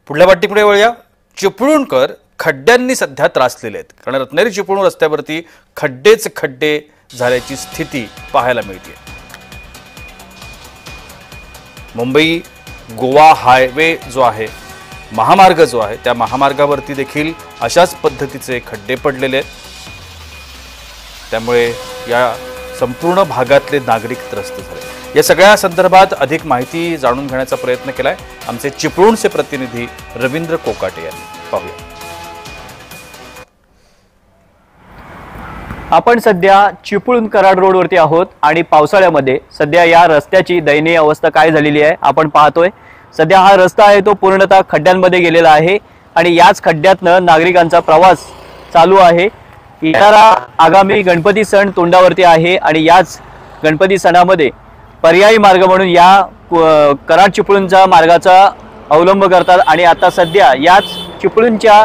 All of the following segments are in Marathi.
पुढल्या बातमीकडे वळूया। चिपळूणकर खड्ड्यांनी सध्या त्रासलेले आहेत, कारण रत्नागिरी चिपळूण रस्त्यावरती खड्डेच खड्डे झाल्याची स्थिती पाहायला मिळते। मुंबई गोवा हायवे जो आहे, महामार्ग जो आहे, त्या महामार्गावरती देखील अशाच पद्धतीचे खड्डे पडलेले आहेत। त्यामुळे या संपूर्ण भागातले नागरिक त्रस्त झाले। या सगळ्या संदर्भात अधिक माहिती जाणून घेण्याचा प्रयत्न केलाय आमचे चिपळूणचे प्रतिनिधी रवींद्र कोकाटे यांनी। पाहूया। आपण सध्या चिपळूण कराड रोडवरती आहोत आणि पावसाळ्यामध्ये सध्या या रस्त्याची दयनीय अवस्था काय झालेली आहे आपण पाहतोय। सध्या हा रस्ता आहे तो पूर्णतः खड्ड्यांमध्ये गेलेला आहे आणि याच खड्ड्यातनं नागरिकांचा प्रवास चालू आहे। येणारा आगामी गणपती सण तोंडावरती आहे आणि याच गणपती सणामध्ये पर्यायी मार्ग म्हणून या कराड चिपळूणच्या मार्गाचा अवलंब करतात आणि आता सध्या याच चिपळूणच्या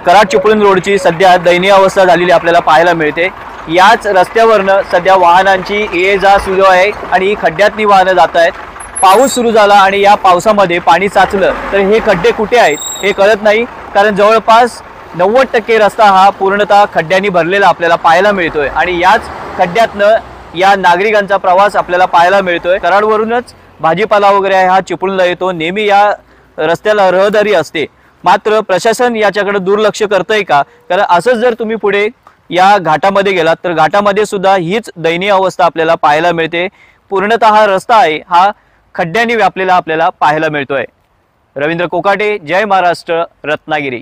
कराड चिपळूण रोडची सध्या दयनीय अवस्था झालेली आपल्याला पाहायला मिळते। याच रस्त्यावरनं सध्या वाहनांची ये जा सुरू आहे आणि खड्ड्यातनी वाहनं जात आहेत। पाऊस सुरू झाला आणि या पावसामध्ये पाणी साचलं तर हे खड्डे कुठे आहेत हे कळत नाही, कारण जवळपास 90% रस्ता हा पूर्णतः खड्ड्यांनी भरलेला आपल्याला पाहायला मिळतोय आणि याच खड्ड्यातनं या नागरिकांचा प्रवास आपल्याला पाहायला मिळतोय। कराडवरूनच भाजीपाला वगैरे हा चिपळूणला येतो, नेहमी या रस्त्याला रहदारी असते, मात्र प्रशासन याच्याकडे दुर्लक्ष करतंय का? कारण असंच जर तुम्ही पुढे या घाटामध्ये गेलात तर घाटामध्ये सुद्धा हीच दयनीय अवस्था आपल्याला पाहायला मिळते। पूर्णतः हा रस्ता आहे हा खड्ड्यांनी व्यापलेला आपल्याला पाहायला मिळतोय। रवींद्र कोकाटे, जय महाराष्ट्र, रत्नागिरी।